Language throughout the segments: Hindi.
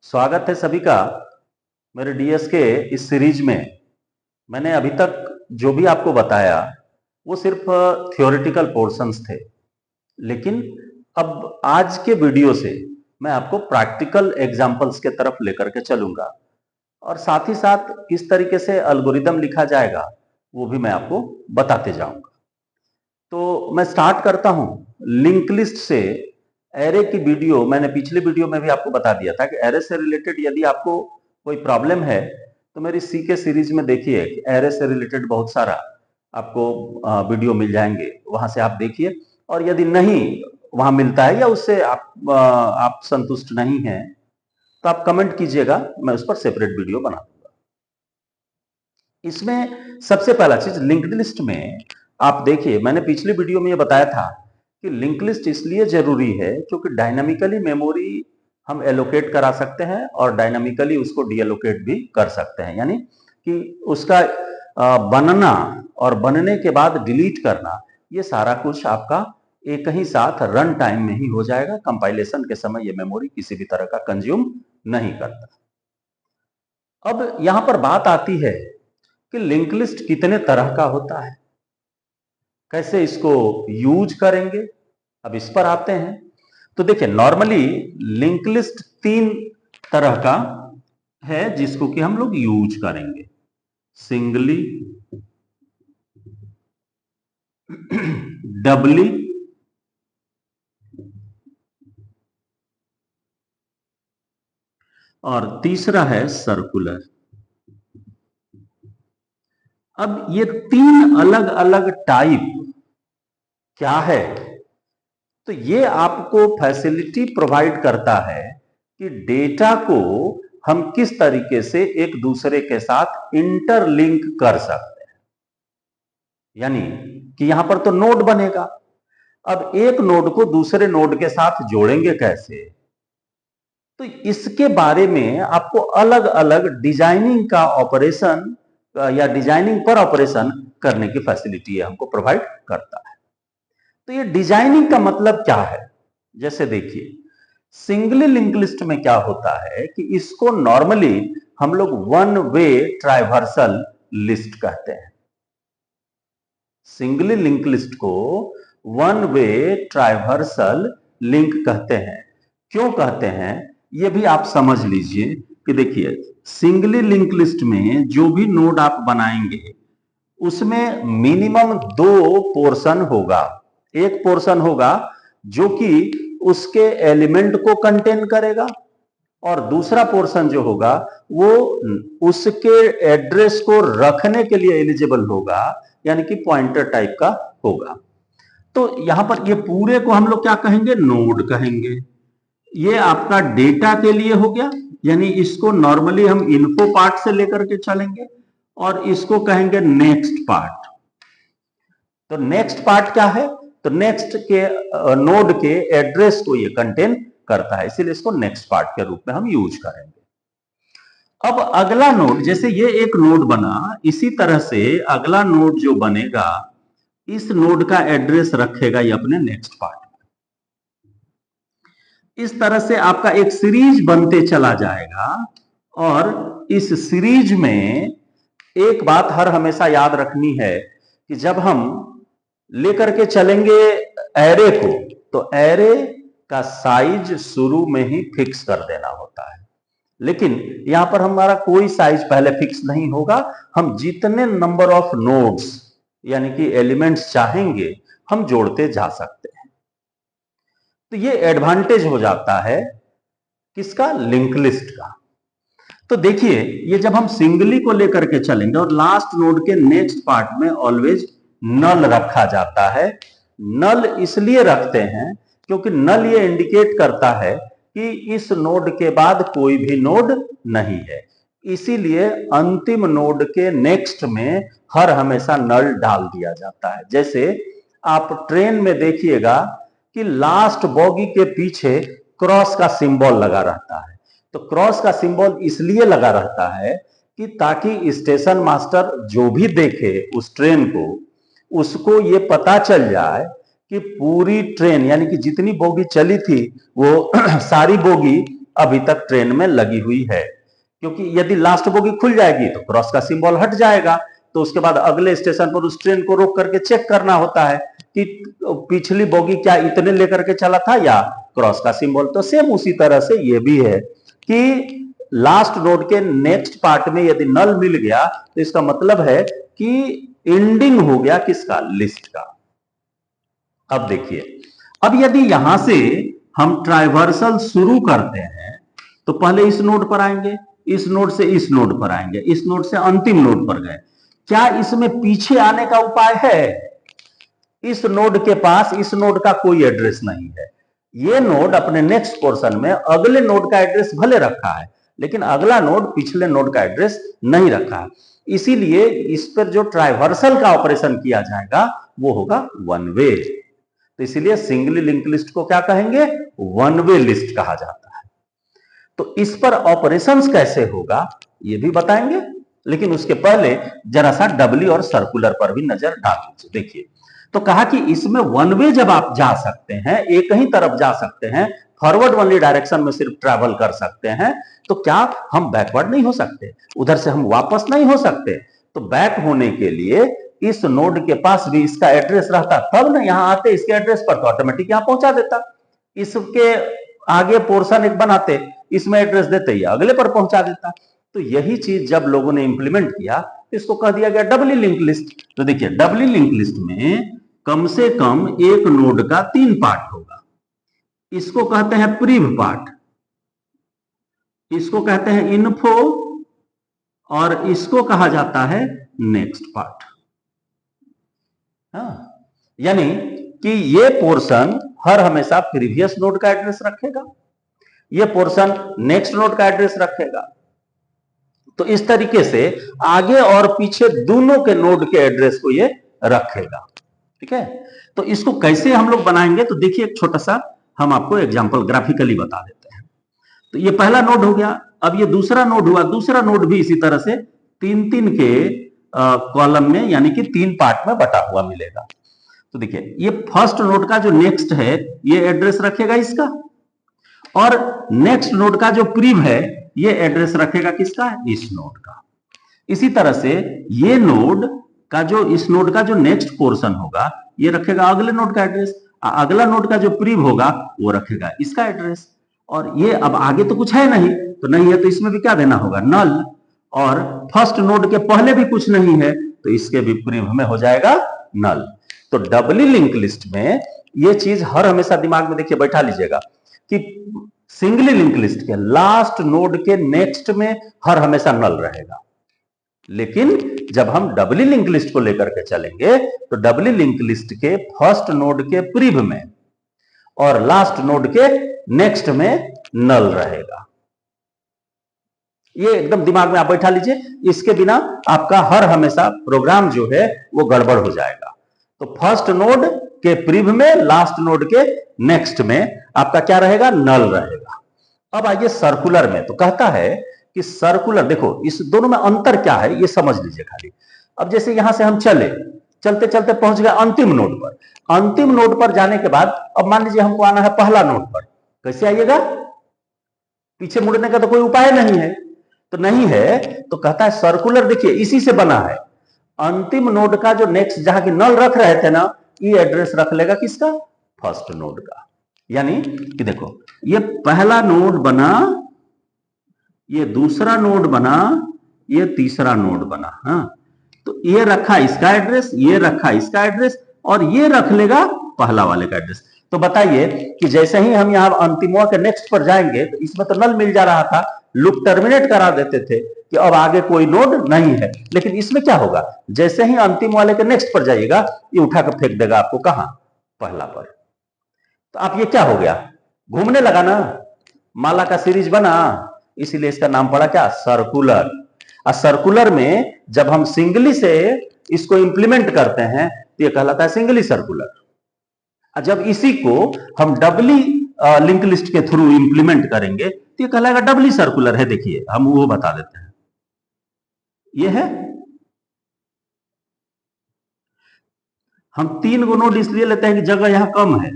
स्वागत है सभी का मेरे डीएस के इस सीरीज में। मैंने अभी तक जो भी आपको बताया वो सिर्फ थियोरेटिकल पोर्शंस थे, लेकिन अब आज के वीडियो से मैं आपको प्रैक्टिकल एग्जांपल्स के तरफ लेकर के चलूंगा और साथ ही साथ किस तरीके से एल्गोरिदम लिखा जाएगा वो भी मैं आपको बताते जाऊंगा। तो मैं स्टार्ट करता हूं लिंक लिस्ट से। एरे की वीडियो मैंने पिछले वीडियो में भी आपको बता दिया था कि एरे से रिलेटेड यदि आपको कोई प्रॉब्लम है तो मेरी सी के सीरीज में देखिए कि एरे से रिलेटेड बहुत सारा आपको वीडियो मिल जाएंगे, वहां से आप देखिए। और यदि नहीं वहां मिलता है या उससे आप संतुष्ट नहीं हैं तो आप कमेंट कीजिएगा, मैं उस पर सेपरेट वीडियो बना दूंगा। इसमें सबसे पहला चीज लिंक्ड लिस्ट में आप देखिए, मैंने पिछले वीडियो में ये बताया था कि लिंक लिस्ट इसलिए जरूरी है क्योंकि डायनामिकली मेमोरी हम एलोकेट करा सकते हैं और डायनामिकली उसको डीएलोकेट भी कर सकते हैं, यानी कि उसका बनना और बनने के बाद डिलीट करना, ये सारा कुछ आपका एक ही साथ रन टाइम में ही हो जाएगा। कंपाइलेशन के समय ये मेमोरी किसी भी तरह का कंज्यूम नहीं करता। अब यहां पर बात आती है कि लिंक लिस्ट कितने तरह का होता है, कैसे इसको यूज करेंगे। अब इस पर आते हैं। तो देखिए, नॉर्मली लिंक लिस्ट 3 तरह का है जिसको कि हम लोग यूज करेंगे। सिंगली, डबली और तीसरा है सर्कुलर। अब ये 3 अलग अलग टाइप क्या है, तो ये आपको फैसिलिटी प्रोवाइड करता है कि डेटा को हम किस तरीके से एक दूसरे के साथ इंटरलिंक कर सकते हैं। यानी कि यहां पर तो नोड बनेगा, अब एक नोड को दूसरे नोड के साथ जोड़ेंगे कैसे, तो इसके बारे में आपको अलग अलग डिजाइनिंग का ऑपरेशन या डिजाइनिंग पर ऑपरेशन करने की फैसिलिटी है हमको प्रोवाइड करता है। तो ये डिजाइनिंग का मतलब क्या है, जैसे देखिए सिंगली लिंक लिस्ट में क्या होता है कि इसको नॉर्मली हम लोग वन वे ट्राइवर्सल लिस्ट कहते हैं। सिंगली लिंक लिस्ट को वन वे ट्राइवर्सल लिंक कहते हैं। क्यों कहते हैं ये भी आप समझ लीजिए कि देखिए, सिंगली लिंक लिस्ट में जो भी नोड आप बनाएंगे उसमें मिनिमम 2 पोर्शन होगा। एक पोर्शन होगा जो कि उसके एलिमेंट को कंटेन करेगा और दूसरा पोर्शन जो होगा वो उसके एड्रेस को रखने के लिए एलिजिबल होगा, यानी कि पॉइंटर टाइप का होगा। तो यहां पर ये पूरे को हम लोग क्या कहेंगे, नोड कहेंगे। ये आपका डेटा के लिए हो गया, यानी इसको नॉर्मली हम इन्फो पार्ट से लेकर के चलेंगे और इसको कहेंगे नेक्स्ट पार्ट। तो नेक्स्ट पार्ट क्या है, तो नेक्स्ट के नोड के एड्रेस को ये कंटेन करता है, इसीलिए इसको नेक्स्ट पार्ट के रूप में हम यूज करेंगे। अब अगला नोड, जैसे ये एक नोड बना, इसी तरह से अगला नोड जो बनेगा इस नोड का एड्रेस रखेगा ये अपने नेक्स्ट पार्ट में। इस तरह से आपका एक सीरीज बनते चला जाएगा और इस सीरीज में एक बात हर हमेशा याद रखनी है कि जब हम लेकर के चलेंगे एरे को, तो एरे का साइज शुरू में ही फिक्स कर देना होता है। लेकिन यहां पर हमारा कोई साइज पहले फिक्स नहीं होगा, हम जितने नंबर ऑफ नोड्स यानी कि एलिमेंट्स चाहेंगे हम जोड़ते जा सकते हैं। तो ये एडवांटेज हो जाता है किसका, लिंक लिस्ट का। तो देखिए, ये जब हम सिंगली को लेकर के चलेंगे और लास्ट नोड के नेक्स्ट पार्ट में ऑलवेज नल रखा जाता है। नल इसलिए रखते हैं क्योंकि नल ये इंडिकेट करता है कि इस नोड के बाद कोई भी नोड नहीं है, इसीलिए अंतिम नोड के नेक्स्ट में हर हमेशा नल डाल दिया जाता है। जैसे आप ट्रेन में देखिएगा कि लास्ट बॉगी के पीछे क्रॉस का सिंबल लगा रहता है। तो क्रॉस का सिंबल इसलिए लगा रहता है कि ताकि स्टेशन मास्टर जो भी देखे उस ट्रेन को, उसको ये पता चल जाए कि पूरी ट्रेन यानी कि जितनी बोगी चली थी वो सारी बोगी अभी तक ट्रेन में लगी हुई है, क्योंकि यदि लास्ट बोगी खुल जाएगी तो क्रॉस का सिंबल हट जाएगा, तो उसके बाद अगले स्टेशन पर उस ट्रेन को रोक करके चेक करना होता है कि पिछली बोगी क्या इतने लेकर के चला था या क्रॉस का सिंबल। तो सेम उसी तरह से ये भी है कि लास्ट नोड के नेक्स्ट पार्ट में यदि नल मिल गया तो इसका मतलब है कि एंडिंग हो गया किसका, लिस्ट का। अब देखिए, अब यदि यहां से हम ट्राइवर्सल शुरू करते हैं तो पहले इस नोड पर आएंगे, इस नोड से इस नोड पर आएंगे, इस नोड से अंतिम नोड पर गए। क्या इसमें पीछे आने का उपाय है? इस नोड के पास इस नोड का कोई एड्रेस नहीं है। ये नोड अपने नेक्स्ट पोर्शन में अगले नोड का एड्रेस भले रखा है, लेकिन अगला नोड पिछले नोड का एड्रेस नहीं रखा है। इसीलिए इस पर जो ट्राइवर्सल का ऑपरेशन किया जाएगा वो होगा वन वे। तो इसीलिए सिंगली लिंक लिस्ट को क्या कहेंगे, वन वे लिस्ट कहा जाता है। तो इस पर ऑपरेशंस कैसे होगा ये भी बताएंगे, लेकिन उसके पहले जरा सा डबली और सर्कुलर पर भी नजर डाल दीजिए। देखिए, तो कहा कि इसमें वन वे जब आप जा सकते हैं, एक ही तरफ जा सकते हैं, फॉरवर्ड वाली डायरेक्शन में सिर्फ ट्रैवल कर सकते हैं, तो क्या हम बैकवर्ड नहीं हो सकते? उधर से हम वापस नहीं हो सकते? तो बैक होने के लिए इस नोड के पास भी इसका एड्रेस रहता, तब ना यहां आते इसके एड्रेस पर, तो ऑटोमेटिक यहां पहुंचा देता। इसके आगे पोर्शन एक बनाते, इसमें एड्रेस देते ही अगले पर पहुंचा देता। तो यही चीज जब लोगों ने इंप्लीमेंट किया, इसको कह दिया गया डबली लिंक लिस्ट। तो देखिए, डबली लिंक लिस्ट में कम से कम एक नोड का 3 पार्ट होगा। इसको कहते हैं प्रीव पार्ट, इसको कहते हैं इन्फो, और इसको कहा जाता है नेक्स्ट पार्ट। यानी कि ये पोर्शन हर हमेशा प्रीवियस नोड का एड्रेस रखेगा, ये पोर्शन नेक्स्ट नोड का एड्रेस रखेगा। तो इस तरीके से आगे और पीछे दोनों के नोड के एड्रेस को ये रखेगा। ठीक है, तो इसको कैसे हम लोग बनाएंगे, तो देखिए एक छोटा सा हम आपको एग्जांपल ग्राफिकली बता देते हैं। तो ये पहला नोड हो गया, अब ये दूसरा नोड हुआ, दूसरा नोड भी इसी तरह से 3-3 के कॉलम में, यानी कि 3 पार्ट में बटा हुआ मिलेगा। तो देखिए, ये फर्स्ट नोड का जो नेक्स्ट है ये एड्रेस रखेगा इसका, और नेक्स्ट नोड का जो प्रीव है ये एड्रेस रखेगा किसका, इस नोड का। इसी तरह से ये नोड का जो, इस नोड का जो नेक्स्ट पोर्शन होगा ये रखेगा अगले नोड का एड्रेस, अगला नोड का जो प्रीव होगा वो रखेगा इसका एड्रेस। और ये अब आगे तो कुछ है नहीं, तो नहीं है तो इसमें भी क्या देना होगा, नल। और फर्स्ट नोड के पहले भी कुछ नहीं है तो इसके भी प्रीव में हो जाएगा नल। तो डबली लिंक लिस्ट में ये चीज हर हमेशा दिमाग में देखिए बैठा लीजिएगा कि सिंगली लिंक लिस्ट के लास्ट नोड के नेक्स्ट में हर हमेशा नल रहेगा, लेकिन जब हम डबली लिंक लिस्ट को लेकर के चलेंगे तो डबली लिंक लिस्ट के फर्स्ट नोड के प्रीव में और लास्ट नोड के नेक्स्ट में नल रहेगा। ये एकदम दिमाग में आप बैठा लीजिए, इसके बिना आपका हर हमेशा प्रोग्राम जो है वो गड़बड़ हो जाएगा। तो फर्स्ट नोड के प्रीव में, लास्ट नोड के नेक्स्ट में आपका क्या रहेगा, नल रहेगा। अब आइए सर्कुलर में, तो कहता है कि सर्कुलर, देखो इस दोनों में अंतर क्या है ये समझ लीजिए खाली। अब जैसे यहां से हम चलते चलते पहुंच गए अंतिम नोड पर, अंतिम नोड पर जाने के बाद अब मान लीजिए हमको आना है पहला नोड पर, कैसे आइएगा, पीछे मुड़ने का तो कोई उपाय नहीं है, तो नहीं है तो कहता है सर्कुलर, देखिए इसी से बना है। अंतिम नोड का जो नेक्स्ट जहां की नल रख रहे थे ना, ये एड्रेस रख लेगा किसका, फर्स्ट नोड का। यानी कि देखो ये पहला नोड बना, ये दूसरा नोड बना, ये तीसरा नोड बना। हाँ, तो ये रखा इसका एड्रेस, ये रखा इसका एड्रेस, और ये रख लेगा पहला वाले का एड्रेस। तो बताइए कि जैसे ही हम यहां अंतिमवा के नेक्स्ट पर जाएंगे तो इसमें तो नल मिल जा रहा था, लूप टर्मिनेट करा देते थे कि अब आगे कोई नोड नहीं है, लेकिन इसमें क्या होगा, जैसे ही अंतिम वाले के नेक्स्ट पर जाइएगा ये उठाकर फेंक देगा आपको कहां, पहला पर। तो आप ये क्या हो गया, घूमने लगा ना, माला का सीरीज बना, इसीलिए इसका नाम पड़ा क्या, सर्कुलर। और सर्कुलर में जब हम सिंगली से इसको इंप्लीमेंट करते हैं तो ये कहलाता है सिंगली सर्कुलर। और जब इसी को हम डबली लिंक लिस्ट के थ्रू इंप्लीमेंट करेंगे तो ये कहलाएगा डबली सर्कुलर है। देखिए हम वो बता देते हैं, ये है, हम 3 गो नोड इसलिए लेते हैं कि जगह यहां कम है,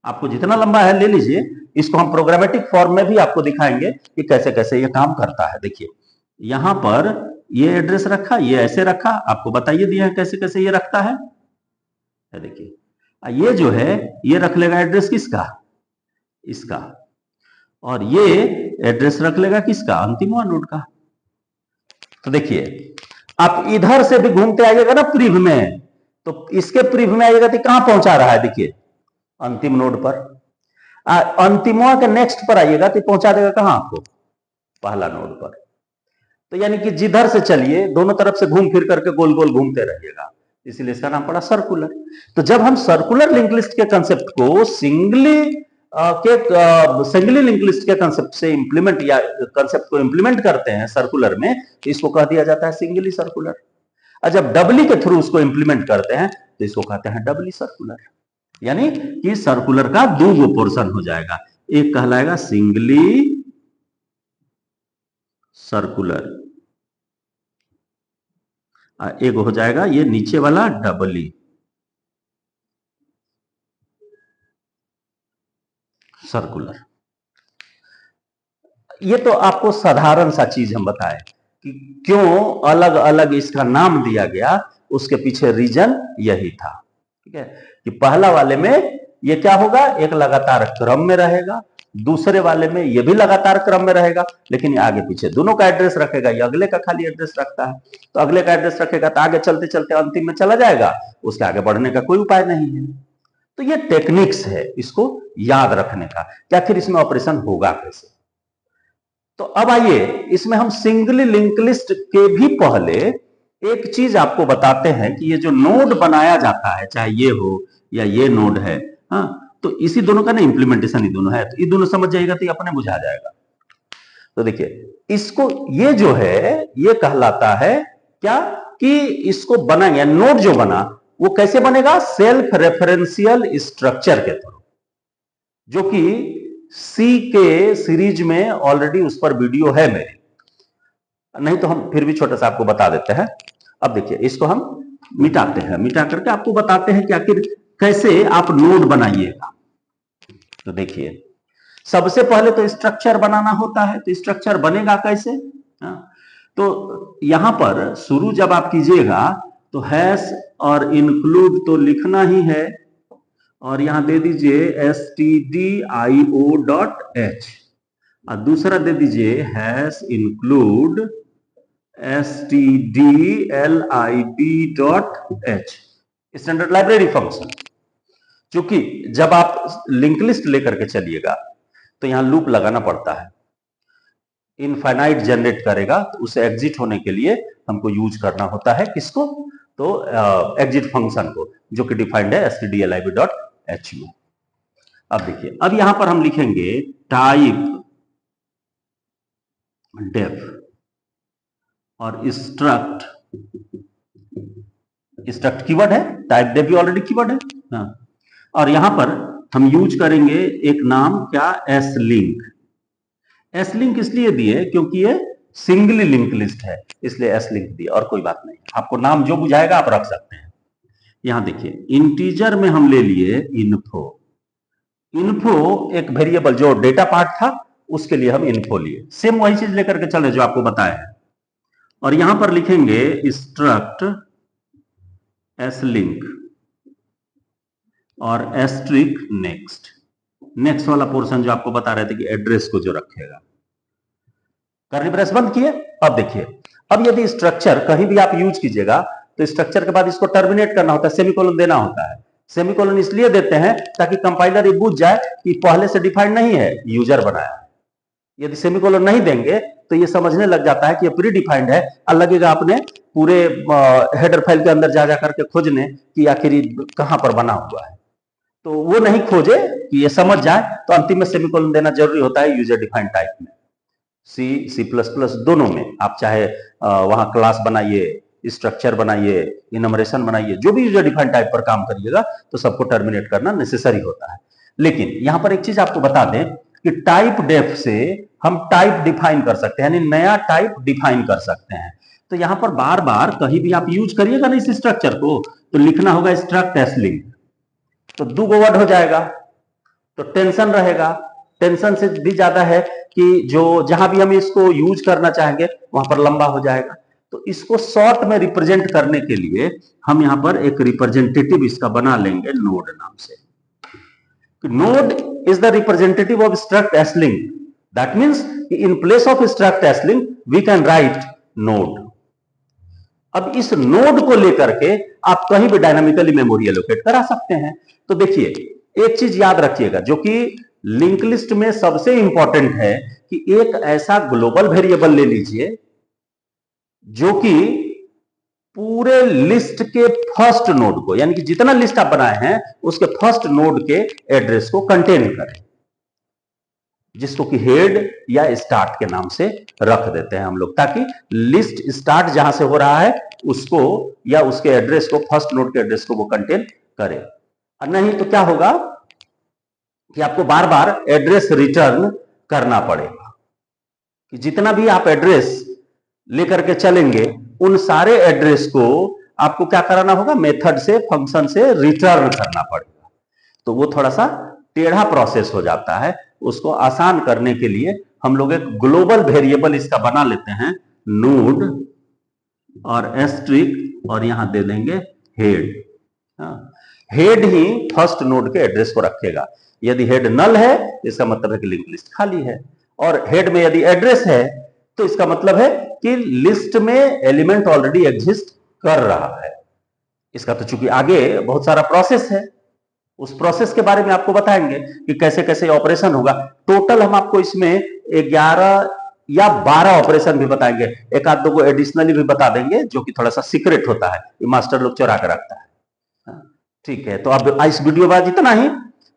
आपको जितना लंबा है ले लीजिए, इसको हम प्रोग्रामेटिक फॉर्म में भी आपको दिखाएंगे कि कैसे कैसे ये काम करता है। देखिए यहां पर ये एड्रेस रखा, ये ऐसे रखा, आपको बताइए दिया है कैसे कैसे ये रखता है। देखिए ये जो है ये रख लेगा एड्रेस किसका, इसका, और ये एड्रेस रख लेगा किसका, अंतिम नोड का। तो देखिए आप इधर से भी घूमते आइएगा ना प्रिव में, तो इसके प्रिव में आइएगा तो कहां पहुंचा रहा है, देखिए अंतिम नोड पर। अंतिमवा के नेक्स्ट पर आइएगा तो पहुंचा देगा कहां आपको, पहला नोड पर। तो यानी कि जिधर से चलिए दोनों तरफ से घूम फिर करके गोल गोल घूमते रहिएगा, इसलिए इसका नाम पड़ा सर्कुलर। तो जब हम सर्कुलर लिंक लिस्ट के कंसेप्ट को सिंगली लिंक लिस्ट के कंसेप्ट से इंप्लीमेंट या कंसेप्ट को इंप्लीमेंट करते हैं सर्कुलर में, तो इसको कह दिया जाता है सिंगली सर्कुलर। और जब डबली के थ्रू उसको इंप्लीमेंट करते हैं तो इसको कहते हैं डबली सर्कुलर। यानी कि सर्कुलर का दो गो पोर्शन हो जाएगा, एक कहलाएगा सिंगली सर्कुलर, एक हो जाएगा ये नीचे वाला डबली सर्कुलर। ये तो आपको साधारण सा चीज हम बताएं कि क्यों अलग अलग इसका नाम दिया गया, उसके पीछे रीजन यही था। ठीक है कि पहला वाले में ये क्या होगा, एक लगातार क्रम में रहेगा, दूसरे वाले में ये भी लगातार क्रम में रहेगा, लेकिन ये आगे पीछे दोनों का एड्रेस रखेगा, ये अगले का खाली एड्रेस रखता है, तो अगले का एड्रेस रखेगा तो आगे चलते चलते अंतिम में चला जाएगा, उसके आगे बढ़ने का कोई उपाय नहीं है। तो ये टेक्निक्स है इसको याद रखने का कि आखिर इसमें ऑपरेशन होगा कैसे। तो अब आइए इसमें हम सिंगली लिंक लिस्ट के भी पहले एक चीज आपको बताते हैं कि ये जो नोड बनाया जाता है, चाहे ये हो या ये नोड है, हाँ, तो इसी दोनों का ना इंप्लीमेंटेशन ही दोनों है, तो ये दोनों समझ जाएगा तो ये अपने बुझा जाएगा। तो देखिए इसको ये जो है ये कहलाता है क्या कि इसको बनाएंगे, नोड जो बना वो कैसे बनेगा, सेल्फ रेफरेंशियल स्ट्रक्चर के थ्रू, जो कि सी के सीरीज में ऑलरेडी उस पर वीडियो है मेरी, नहीं तो हम फिर भी छोटा सा आपको बता देते हैं। अब देखिए इसको हम मिटाते हैं, मिटा करके आपको बताते हैं कि आखिर कैसे आप नोड बनाइएगा। तो देखिए सबसे पहले तो स्ट्रक्चर बनाना होता है, तो स्ट्रक्चर बनेगा कैसे, हाँ, तो यहां पर शुरू जब आप कीजिएगा तो हैश और इंक्लूड तो लिखना ही है, और यहां दे दीजिए stdio.h, और दूसरा दे दीजिए hash include stdlib.h, standard library function. क्योंकि जब आप लिंक लिस्ट लेकर के चलिएगा तो यहां लूप लगाना पड़ता है, इनफाइनाइट जनरेट करेगा, तो उसे एग्जिट होने के लिए हमको यूज करना होता है किसको, तो एग्जिट फंक्शन को, जो कि डिफाइंड है stdlib.h में। अब देखिए अब यहां पर हम लिखेंगे टाइप डेफ और स्ट्रक्ट कीवर्ड है, टाइप डेफ भी ऑलरेडी कीवर्ड है, हाँ, और यहां पर हम यूज करेंगे एक नाम क्या, एस लिंक। एस लिंक इसलिए दिए क्योंकि ये सिंगली लिंक लिस्ट है, इसलिए एस लिंक दिया, और कोई बात नहीं, आपको नाम जो बुझाएगा आप रख सकते हैं। यहां देखिए इंटीजर में हम ले लिए इन्फो, इन्फो एक वेरिएबल जो डेटा पार्ट था उसके लिए हम इन्फो लिए, सेम वही चीज लेकर के चले जो आपको बताया है। और यहां पर लिखेंगे स्ट्रक्ट एस लिंक और एस्ट्रिक नेक्स्ट, नेक्स्ट वाला पोर्शन जो आपको बता रहे थे कि एड्रेस को जो रखेगा। कर्ली ब्रेस बंद किए। अब देखिए अब यदि स्ट्रक्चर कहीं भी आप यूज कीजिएगा तो स्ट्रक्चर के बाद इसको टर्मिनेट करना होता है, सेमीकोलन देना होता है। सेमीकोलन इसलिए देते हैं ताकि कंपाइलर ये बुझ जाए कि पहले से डिफाइंड नहीं है, यूजर बनाया है। यदि सेमीकोलन नहीं देंगे तो ये समझने लग जाता है कि ये प्री डिफाइंड है, और लगेगा आपने पूरे हेडर फाइल के अंदर जा करके खोजने कि आखिर कहां पर बना हुआ है, तो वो नहीं खोजे कि ये समझ जाए, तो अंतिम में सेमीकोलन देना जरूरी होता है यूजर डिफाइंड टाइप में। सी प्लस प्लस दोनों में आप चाहे वहां क्लास बनाइए, स्ट्रक्चर बनाइए, इनमरेशन बनाइए, जो भी यूजर डिफाइंड टाइप पर काम करिएगा तो सबको टर्मिनेट करना नेसेसरी होता है। लेकिन यहां पर एक चीज आपको बता दें कि टाइप डेफ से हम टाइप डिफाइन कर सकते हैं, यानी नया टाइप डिफाइन कर सकते हैं। तो यहां पर बार बार कहीं भी आप यूज करिएगा ना इस स्ट्रक्चर को तो लिखना होगा स्ट्रक्ट एस लिंक, तो दो वर्ड हो जाएगा, तो टेंशन रहेगा, टेंशन से भी ज्यादा है कि जो जहां भी हम इसको यूज करना चाहेंगे वहां पर लंबा हो जाएगा। तो इसको शॉर्ट में रिप्रेजेंट करने के लिए हम यहां पर एक रिप्रेजेंटेटिव इसका बना लेंगे नोड नाम से। Node is the representative of struct एसलिंग, that means in place of struct एसलिंग वी कैन राइट नोड। अब इस नोड को लेकर के आप कहीं भी डायनामिकली मेमोरी एलोकेट करा सकते हैं। तो देखिए एक चीज याद रखिएगा जो कि लिंक लिस्ट में सबसे इंपॉर्टेंट है कि एक ऐसा ग्लोबल वेरिएबल ले लीजिए जो कि पूरे लिस्ट के फर्स्ट नोड को, यानी कि जितना लिस्ट आप बनाए हैं उसके फर्स्ट नोड के एड्रेस को कंटेन करे, जिसको कि हेड या स्टार्ट के नाम से रख देते हैं हम लोग, ताकि लिस्ट स्टार्ट जहां से हो रहा है उसको या उसके एड्रेस को, फर्स्ट नोड के एड्रेस को वो कंटेन करे। और नहीं तो क्या होगा कि आपको बार बार एड्रेस रिटर्न करना पड़ेगा, कि जितना भी आप एड्रेस लेकर के चलेंगे उन सारे एड्रेस को आपको क्या कराना होगा, मेथड से, फंक्शन से रिटर्न करना पड़ेगा। तो वो थोड़ा सा टेढ़ा प्रोसेस हो जाता है। उसको आसान करने के लिए हम लोग एक ग्लोबल वेरिएबल इसका बना लेते हैं, नोड और एस्ट्रिक, और यहां दे देंगे हेड। हेड ही फर्स्ट नोड के एड्रेस को रखेगा। यदि हेड नल है इसका मतलब है कि लिंक लिस्ट खाली है, और हेड में यदि एड्रेस है तो इसका मतलब है कि लिस्ट में एलिमेंट ऑलरेडी एग्जिस्ट कर रहा है। इसका तो चूंकि आगे बहुत सारा प्रोसेस है, उस प्रोसेस के बारे में आपको बताएंगे कि कैसे कैसे ऑपरेशन होगा। टोटल हम आपको इसमें 11 या 12 ऑपरेशन भी बताएंगे, एक आध दो को एडिशनली भी बता देंगे जो कि थोड़ा सा सीक्रेट होता है, ये मास्टर लोग चुरा कर रखता है। ठीक है, तो अब इस वीडियो बाद इतना ही।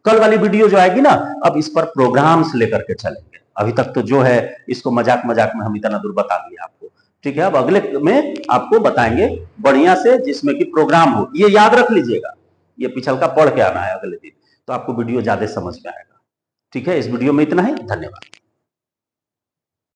कल वाली वीडियो जो आएगी ना, अब इस पर प्रोग्राम्स लेकर के चलेंगे। अभी तक तो जो है इसको मजाक मजाक में हम इतना दूर बता दिए आपको, ठीक है। अब अगले में आपको बताएंगे बढ़िया से, जिसमें कि प्रोग्राम हो। ये याद रख लीजिएगा, ये पिछल का पढ़ के आना है अगले दिन, तो आपको वीडियो ज्यादा समझ में आएगा। ठीक है, इस वीडियो में इतना ही, धन्यवाद।